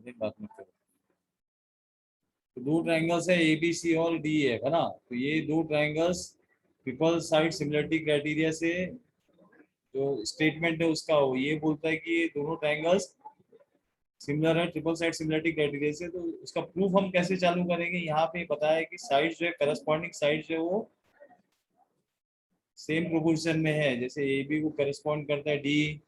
अरे बात मत करो। तो दो ट्रायंगल्स है ए बी सी और डी एफ, है ना। तो ये दो triangles triple side similarity criteria से जो स्टेटमेंट है उसका वो ये बोलता है कि ये दोनों ट्रायंगल्स सिमिलर है ट्रिपल साइड सिमिलरिटी क्राइटेरिया से। तो उसका प्रूफ हम कैसे चालू करेंगे, यहाँ पे बताया है कि साइड जो है करस्पॉन्डिंग साइड जो है वो सेम प्रोपोर्शन में है। जैसे ए बी को करस्पॉन्ड करता है डी,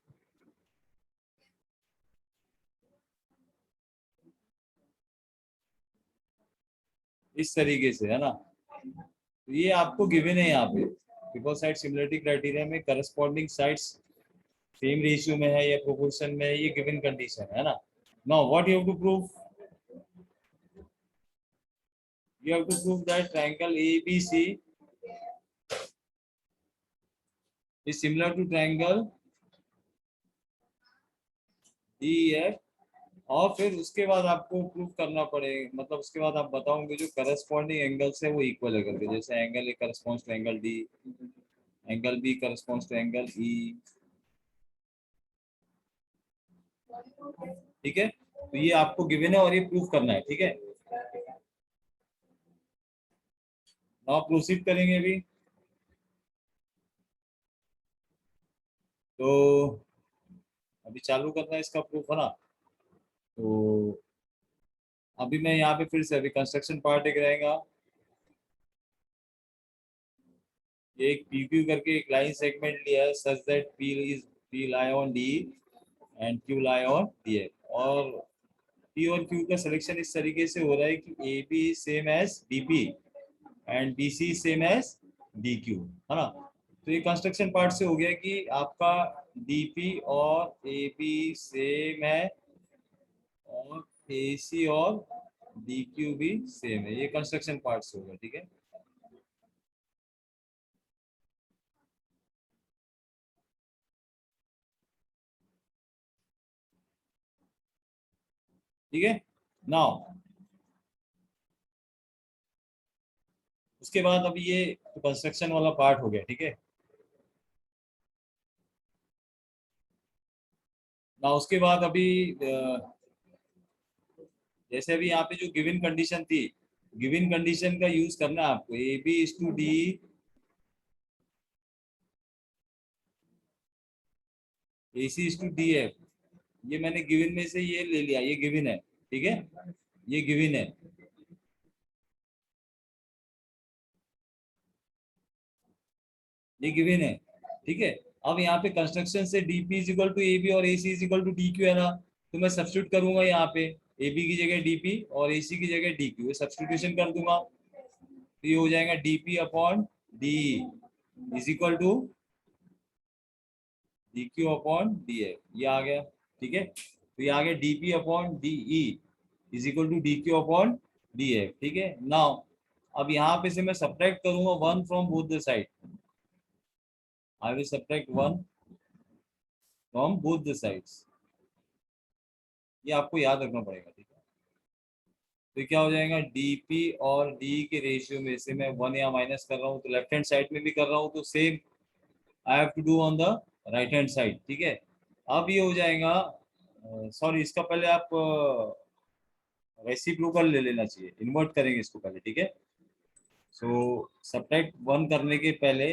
इस तरीके से, है ना। तो ये आपको गिवन है यहाँ पे ट्रिपल साइड सिमिलरिटी क्राइटेरिया में करस्पॉन्डिंग साइड्स सेम रेशियो में है या प्रोपोर्शन में है, ये गिवन कंडीशन है ना। Now what you have to prove, you have to prove that triangle ABC is similar to triangle DEF। और फिर उसके बाद आपको प्रूव करना पड़ेगा, मतलब उसके बाद आप बताओगे जो करस्पॉन्डिंग एंगल्स है वो इक्वल है करके। जैसे angle A corresponds to angle D, angle B corresponds to angle E. ठीक है, तो ये आपको गिवन है और ये प्रूव करना है। ठीक है, नाउ प्रोसीड करेंगे अभी। तो अभी चालू करना है इसका प्रूफ, है ना। तो अभी मैं यहाँ पे फिर से अभी कंस्ट्रक्शन पार्ट एक रहेगा। ये एक पी क्यू करके एक लाइन सेगमेंट लिया है such that P lie on D and Q lie on D F. और पी और क्यू का सिलेक्शन इस तरीके से हो रहा है कि A B same as D P and B C same as D Q, है ना। तो ये कंस्ट्रक्शन पार्ट से हो गया कि आपका डी पी और ए बी सेम है और ए सी और डी क्यू भी सेम है। ये कंस्ट्रक्शन पार्ट से हो गया। ठीक है, ठीक है। नाउ उसके बाद अभी ये कंस्ट्रक्शन वाला पार्ट हो गया। ठीक है, ना उसके बाद अभी जैसे अभी यहाँ पे जो गिवन कंडीशन थी, गिवन कंडीशन का यूज करना है आपको। A B is to D, A C is to D F. ये मैंने गिवन में से ये ले लिया, ये गिवन है। ठीक है, ये गिवन है। ये गिवन है। ठीक है, अब यहाँ पे कंस्ट्रक्शन से D P is equal to A B और A C is equal to D Q, है ना। तो मैं सब्स्टिट्यूट करूंगा यहाँ पे ए बी की जगह डी पी और ए सी की जगह डी क्यू, सब्स्टिट्यूशन कर दूंगा। तो ये हो जाएगा D P upon D is equal to D Q upon D F, ये आ गया। ठीक है, तो ये आ गया D P upon D E is equal to D Q upon D F. ठीक है, नाउ अब यहाँ पे से मैं सब्ट्रैक्ट करूंगा one from both the side. I will subtract one from both the sides. ये आपको याद रखना पड़ेगा। ठीक है, तो क्या हो जाएगा dp और d के रेशियो में से मैं वन या माइनस कर रहा हूँ तो लेफ्ट हैंड साइड में भी कर रहा हूँ तो same I have to do on the right hand side. ठीक है, अब ये हो जाएगा, सॉरी इसका पहले आप रेसिप्रोकल ले लेना चाहिए, इन्वर्ट करेंगे इसको पहले। ठीक है, सो सब्ट्रैक्ट वन करने के पहले,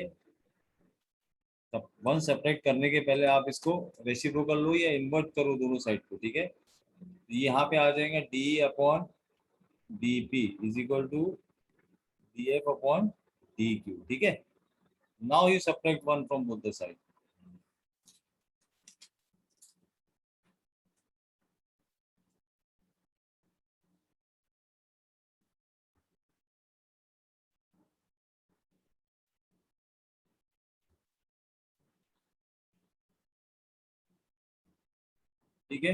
वन सब्ट्रैक्ट करने के पहले आप इसको रेसिप्रोकल लो या इन्वर्ट करो दोनों साइड को। ठीक है, तो यहाँ पे आ जाएगा D upon D P is equal to D F upon D Q. ठीक है, now you subtract one from both the side. ठीक है,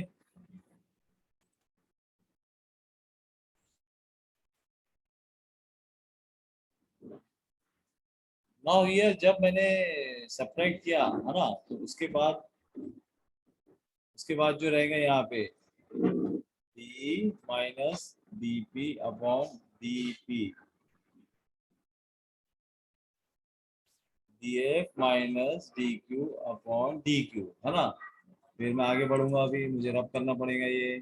नाउ ये जब मैंने सब्ट्रैक्ट किया, है ना, तो उसके बाद जो रहेगा यहाँ पे D minus D P upon D P D F minus D Q upon D Q, है ना। फिर मैं आगे बढ़ूंगा, अभी मुझे रब करना पड़ेगा ये।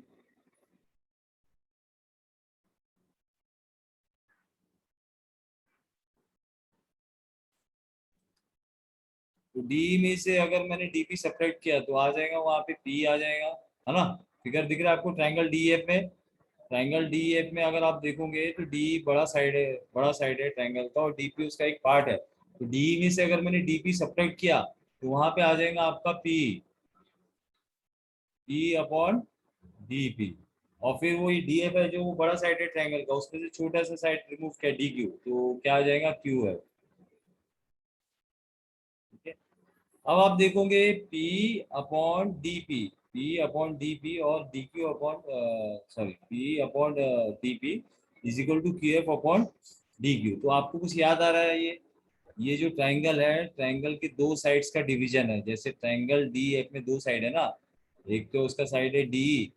तो डी में से अगर मैंने डीपी सब्ट्रैक्ट किया तो आ जाएगा वहां पे पी आ जाएगा, है ना। फिगर दिख रहा है आपको ट्रायंगल डीएफ में। ट्रायंगल डीएफ में अगर आप देखोगे तो डी बड़ा साइड है ट्रायंगल का, और डीपी उसका एक पार्ट है। तो डी में से अगर मैंने डीपी सब्ट्रैक्ट किया तो वहां पे आ जाएगा आपका पी, पी अपॉन डीपी। और फिर वही डीएफ है जो वो बड़ा साइड है ट्रायंगल का, उसमें से छोटा सा साइड रिमूव किया डी क्यू, तो क्या आ जाएगा क्यू है। ठीक है। अब आप देखोगे P upon D P, P upon D P और D Q upon sorry P upon D P is equal to Q F upon D Q. तो आपको कुछ याद आ रहा है? ये जो ट्रायंगल है, ट्रायंगल के दो साइड्स का डिवीजन है। जैसे ट्रायंगल डी एफ में दो साइड है ना, एक तो उसका साइड है डी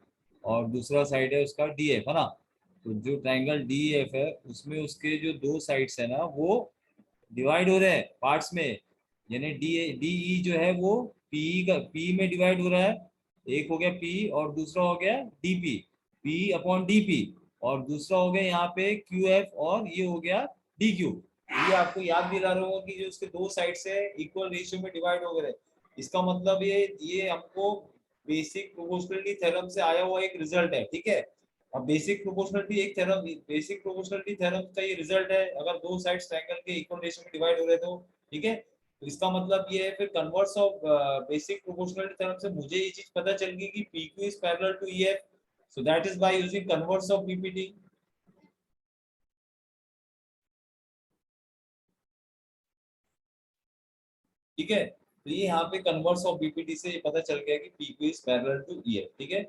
और दूसरा साइड है उसका डी एफ, है ना। तो जो ट्रायंगल डी एफ है उसमें उसके जो दो साइड्स है ना वो डिवाइड हो रहे हैं पार्ट्स में। यानी डी डी ई जो है वो पी में डिवाइड हो रहा है। एक हो गया पी और दूसरा हो गया डीपी, पी अपॉन डीपी। और दूसरा हो गया यहाँ पे क्यू एफ और ये हो गया डी क्यू। ये आपको याद दिला रहा होगा कि जो उसके दो साइड से इक्वल रेशियो में डिवाइड हो गए। इसका मतलब ये हमको बेसिक प्रोपोर्शनलिटी थ्योरम से आया हुआ एक रिजल्ट है, ठीक है। अब बेसिक प्रोपोर्शनलिटी थ्योरम का ये रिजल्ट है, अगर दो साइड्स ट्रायंगल के इक्वल रेशियो में डिवाइड हो रहे तो, ठीक है। तो इसका मतलब ये है, फिर converse of basic proportionality theorem से मुझे ये चीज पता चल गई कि PQ is parallel to EF, so that is by using converse of PPT। ठीक है। तो ये यहाँ पे कन्वर्स ऑफ बीपीटी से ये पता चल गया कि PQ is parallel to EF, ठीक है।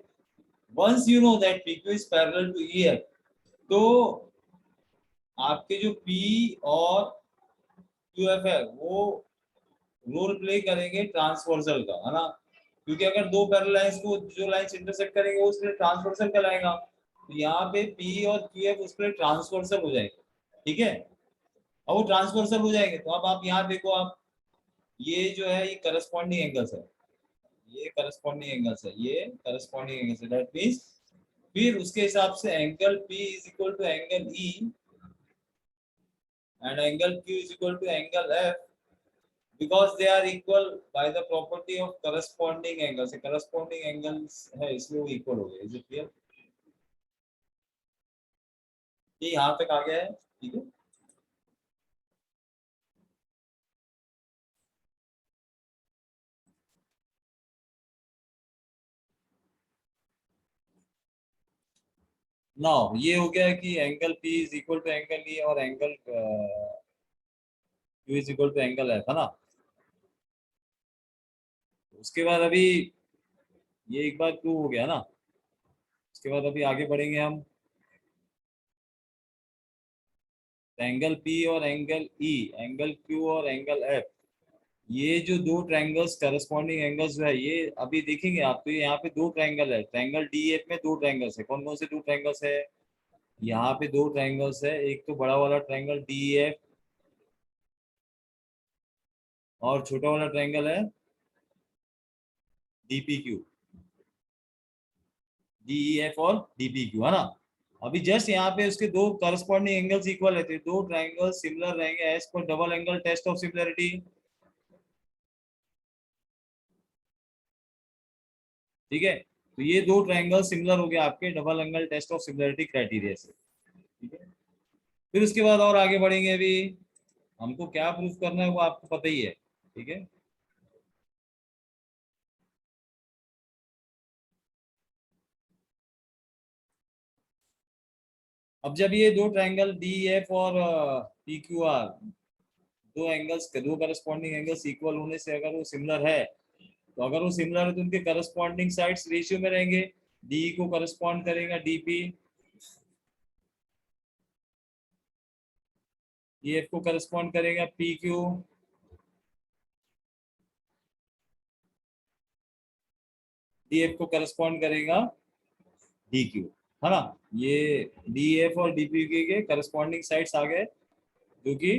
Once you know that PQ is parallel to EF, तो आपके जो P और QF है वो रोल प्ले करेंगे ट्रांसवर्सल का, है ना। क्योंकि अगर दो पैरेलल लाइंस को जो लाइंस इंटरसेक्ट करेंगे वो उसके ट्रांसवर्सल कहलाएगा। तो यहाँ पे P और QF उसके ट्रांसवर्सल हो जाएंगे, ठीक है। अब वो ट्रांसवर्सल हो जाएंगे तो अब आप यहाँ देखो, आप ये जो है ये करस्पॉन्डिंग एंगल्स है, ये करस्पॉन्डिंग एंगल्स है, ये करस्पॉन्डिंग एंगल्स है। दैट मींस फिर उसके हिसाब से angle P is equal to angle E and angle Q is equal to angle F, because they are equal by the property of corresponding angles। corresponding angles है इसलिए वो equal हो गए। Is it clear? ये यहाँ तक आ गया है, ठीक है। नाउ ये हो गया कि angle P is equal to angle E और angle Q is equal to angle F, है ना। उसके बाद अभी ये एक बार प्रूव हो गया ना, उसके बाद अभी आगे बढ़ेंगे हम। एंगल P और एंगल E, एंगल Q और एंगल F, ये जो दो ट्रायंगल्स करस्पॉन्डिंग एंगल्स जो है ये अभी देखेंगे आप। तो यहाँ पे दो ट्रायंगल है, ट्रायंगल DF में दो ट्रायंगल्स है। कौन कौन से दो ट्रायंगल्स है? यहाँ पे दो ट्रायंगल्स है, एक तो बड़ा वाला ट्रायंगल DEF और छोटा वाला ट्रायंगल है DPQ, DEF और DPQ, है ना। अभी जस्ट यहाँ पे उसके दो करस्पॉन्डिंग एंगल्स इक्वल है, तो दो ट्रायंगल सिमिलर रहेंगे as per double angle test of similarity, ठीक है। तो ये दो ट्रायंगल सिमिलर हो गया आपके double angle test of similarity criteria से, ठीक है। फिर उसके बाद और आगे बढ़ेंगे। अभी हमको क्या प्रूफ करना है वो आपको पता ही है, ठीक है। अब जब ये दो ट्रायंगल DEF और PQR, दो एंगल्स, दो करस्पॉन्डिंग एंगल्स इक्वल होने से अगर वो सिमिलर है, तो अगर वो सिमिलर है तो उनके करस्पॉन्डिंग साइड्स रेशियो में रहेंगे। डी को करस्पॉन्ड करेगा DP, EF को करस्पॉन्ड करेगा PQ, DF को करस्पॉन्ड करेगा DQ, है ना। ये DF और DP के करस्पॉन्डिंग साइड्स आ गए जो कि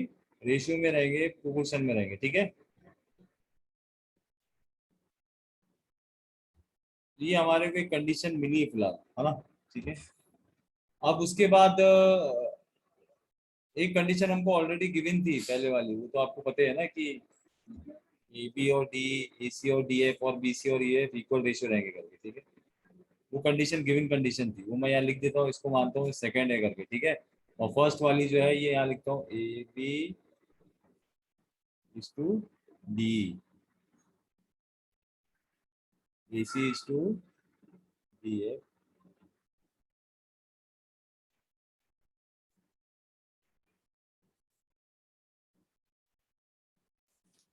रेशियो में रहेंगे, प्रोपोर्शन में रहेंगे, ठीक है। ये हमारे को एक कंडीशन मिली है फिलहाल, है ना, ठीक है। अब उसके बाद एक कंडीशन हमको ऑलरेडी गिवन थी पहले वाली, वो तो आपको पता है ना कि ए बी और डी, ए सी और डी एफ और बी सी और ई एफ इक्वल रेशियो रहेंगे करके, ठीक है। वो कंडीशन गिवन कंडीशन थी, वो मैं यहाँ लिख देता हूँ, इसको मानता हूँ सेकंड है करके, ठीक है। और फर्स्ट वाली जो है ये यहाँ लिखता हूँ, A B is to D, A C is to D F.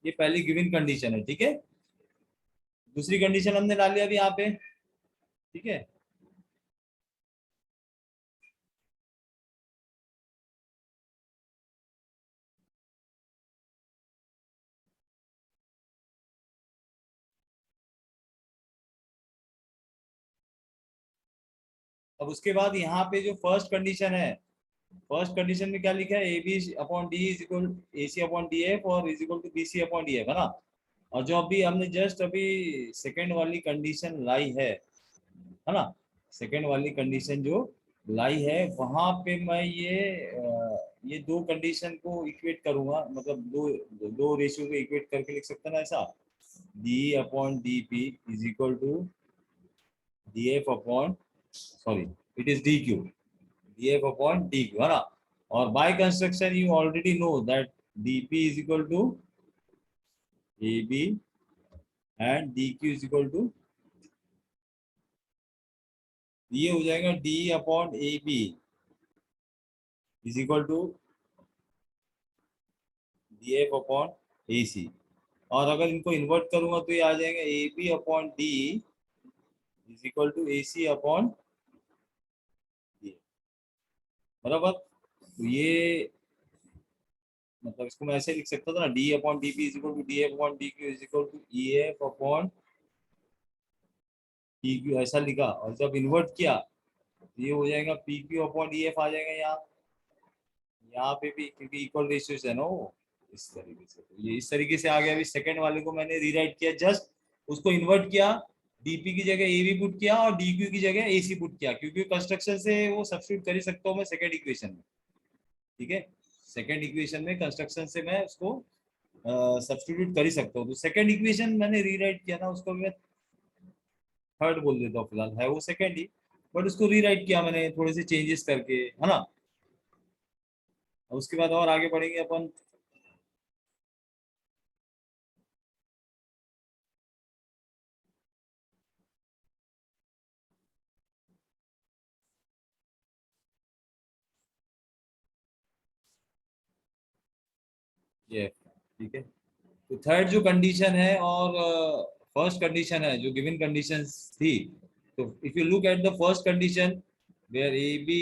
ये पहली गिवन कंडीशन है, ठीक है। दूसरी कंडीशन हमने डाल लिया अभी यहाँ पे, ठीक है। अब उसके बाद यहाँ पे जो फर्स्ट कंडीशन है, फर्स्ट कंडीशन में क्या लिखा है, A B upon D is equal A C upon D F और is equal to B C upon D F, है ना। और जो अभी हमने जस्ट अभी सेकंड वाली कंडीशन लाई है ना, सेकंड वाली कंडीशन जो लाई है वहां पे मैं ये दो कंडीशन को इक्वेट करूंगा, मतलब दो दो रेशियो को इक्वेट करके लिख सकता ना ऐसा, D upon D P is equal to D F upon, sorry it is D Q, D F upon D Q, है ना। और by construction you already know that D P is equal to A B and D Q is equal to, ये हो जाएगा D upon A B is equal to D F upon A C. और अगर इनको invert करूंगा तो ये आ जाएगा ए B upon D is equal to A C upon D, बराबर। तो ये मतलब इसको मैं ऐसे लिख सकता था ना, D upon D P is equal to D F upon D Q is equal to E F upon P Q, ऐसा लिखा। और जब इन्वर्ट किया तो ये हो जाएगा P Q upon E F आ जाएगा यहाँ, यहाँ पे भी क्योंकि इक्वल रेशियोज है ना वो, इस तरीके से। तो ये इस तरीके से आ गया। अभी सेकंड वाले को मैंने रीराइट किया, जस्ट उसको इन्वर्ट किया, डीपी की जगह ए बी पुट किया और डी क्यू की जगह ए सी पुट किया, क्योंकि कंस्ट्रक्शन से वो सब्स्टिट्यूट कर ही सकता हूँ मैं सेकंड इक्वेशन में, ठीक है। सेकंड इक्वेशन में कंस्ट्रक्शन से मैं उसको सब्स्टिट्यूट कर ही सकता हूँ। तो सेकंड इक्वेशन मैंने रीराइट किया ना, उसको मैं थर्ड बोल देता हूँ, फिलहाल है वो सेकंड ही, बट उसको रीराइट किया मैंने थोड़े से चेंजेस करके, है ना। उसके बाद और आगे बढ़ेंगे अपन। ये ठीक है। तो थर्ड जो कंडीशन है और फर्स्ट कंडीशन है जो गिवन कंडीशन थी, तो if you look at the first condition where A B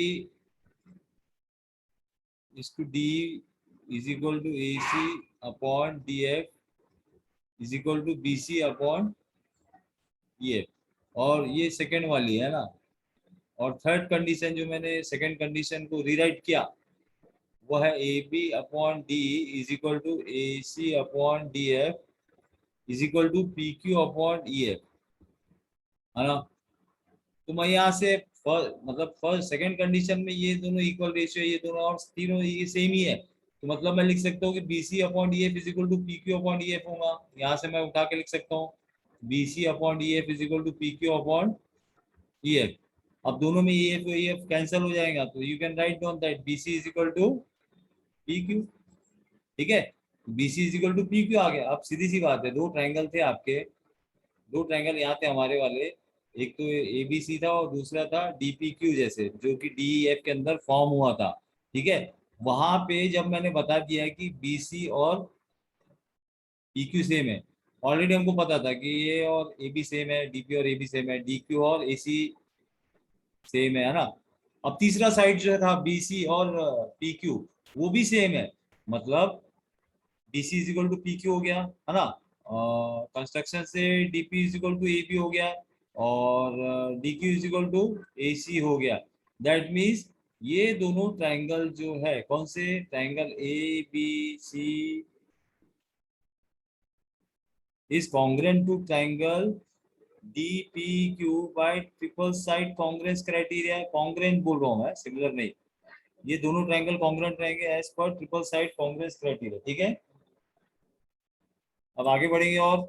is to D is equal to A C upon D F is equal to B C upon E F, और ये second वाली है ना। और third condition जो मैंने second condition को rewrite किया वो है A B upon D is equal to A C upon D F is equal to P Q upon E F, है ना। तो मैं यहाँ से मतलब फर्स्ट सेकंड कंडीशन में ये दोनों इक्वल रेशियो है, ये दोनों और तीनों ये सेम ही है, तो मतलब मैं लिख सकता हूँ कि B C upon D F is equal to P Q upon D F होगा। यहाँ से मैं उठा के लिख सकता हूँ B C upon D F is equal to P Q upon E F. अब दोनों में ई एफ कैंसिल हो जाएगा, तो you can write down that B C is equal to P Q, ठीक है। B C is equal to P Q आ गया। अब सीधी सी बात है, दो ट्राइंगल थे आपके, दो ट्रायंगल यहाँ थे हमारे वाले, एक तो ए बी सी था और दूसरा था डी पी क्यू, जैसे जो कि डी एफ के अंदर फॉर्म हुआ था, ठीक है। वहां पे जब मैंने बता दिया कि बी सी और पी क्यू सेम है, ऑलरेडी हमको पता था कि ये और ए बी सेम है, डी पी और ए बी सेम है, डी क्यू और ए सी सेम है ना। अब तीसरा साइड जो था बी सी और पी क्यू, वो भी सेम है, मतलब B C is equal to P Q हो गया, है ना। कंस्ट्रक्शन से D P is equal to A B हो गया और D Q is equal to A C हो गया। दैट मीन्स ये दोनों ट्राइंगल जो है, कौन से triangle A B C is congruent to triangle D P Q by triple side congruence criteria. Congruent बोल रहा हूँ मैं, सिमिलर नहीं। ये दोनों ट्राइंगल कॉन्ग्रेंट रहेंगे as per triple side congruence criteria, ठीक है। अब आगे बढ़ेंगे और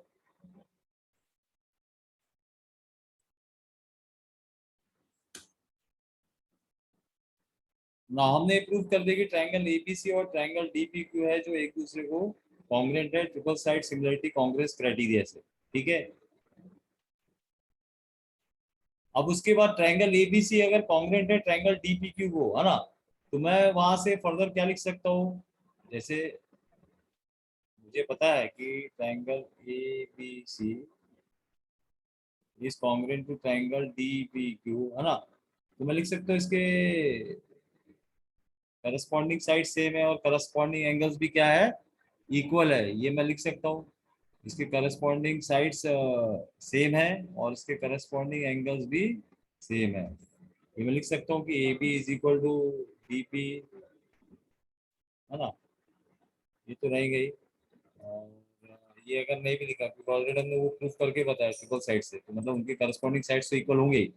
ना हमने प्रूव कर दिया कि ट्रायंगल एबीसी और ट्रायंगल डीपीक्यू है जो एक दूसरे को कॉन्ग्रुएंट है triple side similarity Congress criteria से, ठीक है। अब उसके बाद ट्रायंगल एबीसी अगर कॉन्ग्रुएंट है ट्रायंगल डीपीक्यू को, है ना, तो मैं वहां से फर्दर क्या लिख सकता हूँ, जैसे मुझे पता है कि triangle ABC is congruent to triangle DPQ, है ना, तो मैं लिख सकता हूँ इसके करस्पॉन्डिंग साइड सेम है और करस्पॉन्डिंग एंगल्स भी क्या है, इक्वल है, ये मैं लिख सकता हूँ। इसके करस्पॉन्डिंग साइड्स सेम है और इसके करस्पॉन्डिंग एंगल्स भी सेम है, ये मैं लिख सकता हूँ कि A B is equal to D P, है ना, ये तो रह गई। और ये अगर नहीं भी लिखा क्योंकि ऑलरेडी हमने वो प्रूफ करके बताया ट्रिपल साइड से, तो मतलब उनके करस्पॉन्डिंग साइड्स तो इक्वल होंगे ही,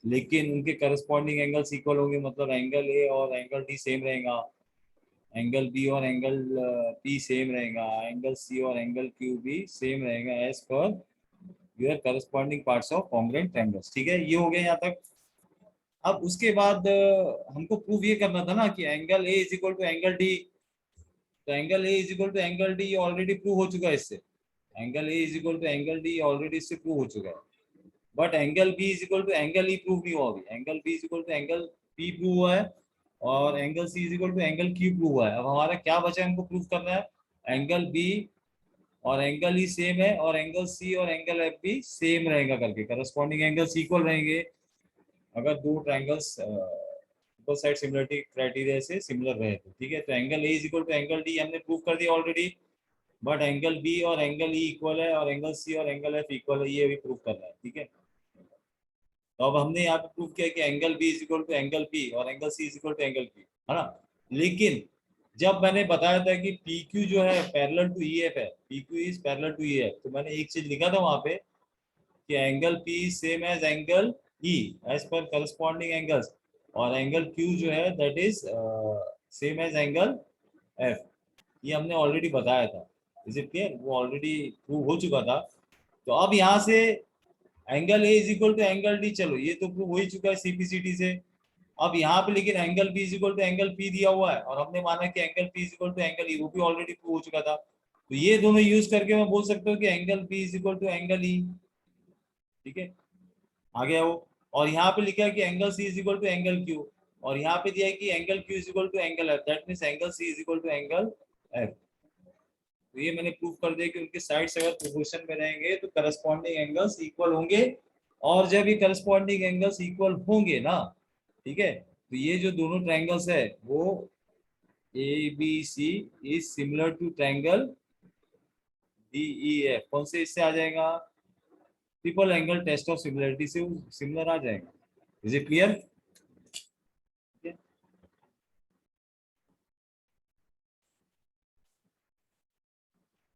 लेकिन उनके करस्पॉन्डिंग एंगल्स इक्वल होंगे, मतलब एंगल ए और एंगल डी सेम रहेगा, एंगल बी और एंगल पी सेम रहेगा, एंगल सी और एंगल क्यू भी सेम रहेगा as per your corresponding parts of congruent triangles, ठीक है, ये हो गया यहाँ तक। अब उसके बाद हमको प्रूव ये करना था ना कि angle A is equal to angle D, तो angle A is equal to angle D already prove हो चुका है इससे, angle A is equal to angle D already इससे प्रूव हो चुका है, but angle B is equal to angle E prove नहीं हुआ अभी, angle B is equal to angle P prove हुआ है और angle C is equal to angle Q prove हुआ है। अब हमारा क्या बचा है हमको प्रूव करना है, एंगल बी और एंगल ई सेम है और एंगल सी और एंगल एफ भी सेम रहेगा करके, करस्पॉन्डिंग एंगल्स इक्वल रहेंगे अगर दो triangles equal side similarity criteria से सिमिलर रहे तो, ठीक है। तो angle A is equal to angle D हमने प्रूव कर दिया ऑलरेडी, बट एंगल बी और एंगल ई इक्वल है और एंगल सी और एंगल एफ इक्वल है, ये भी प्रूव करना है, ठीक है। तो अब हमने यहाँ पे प्रूव किया कि angle B is equal to angle P और angle C is equal to angle P, है ना, लेकिन जब मैंने बताया था कि पी क्यू जो है पैरेलल टू ई एफ है, P Q is parallel to E F, तो मैंने एक चीज लिखा था वहां पे कि angle P same as angle E as per corresponding angles, और एंगल क्यू जो है that is same as angle F, ये हमने ऑलरेडी बताया था, इज इट क्लियर, वो ऑलरेडी प्रूव हो चुका था। तो अब यहाँ से angle A is equal to angle D, चलो ये तो प्रूव हो ही चुका है सीपीसीटी से। अब यहाँ पे लेकिन angle B is equal to angle P दिया हुआ है और हमने माना कि angle P is equal to angle E, वो भी ऑलरेडी प्रूव हो चुका था, तो ये दोनों यूज करके मैं बोल सकता हूँ कि angle P is equal to angle E, ठीक है, आ गया वो। और यहाँ पे लिखा है कि angle C is equal to angle Q, और यहाँ पे दिया है कि angle Q is equal to angle F, that means angle C is equal to angle F. तो ये मैंने प्रूव कर दिया कि उनके साइड्स अगर प्रोपोर्शन में रहेंगे तो करस्पॉन्डिंग एंगल्स इक्वल होंगे, और जब ये करस्पॉन्डिंग एंगल्स इक्वल होंगे ना, ठीक है, तो ये जो दोनों ट्रायंगल्स है वो A B C is similar to triangle D E F, कौन से इससे आ जाएगा, triple angle test of similarity से सिमिलर आ जाएगा, इज इट क्लियर।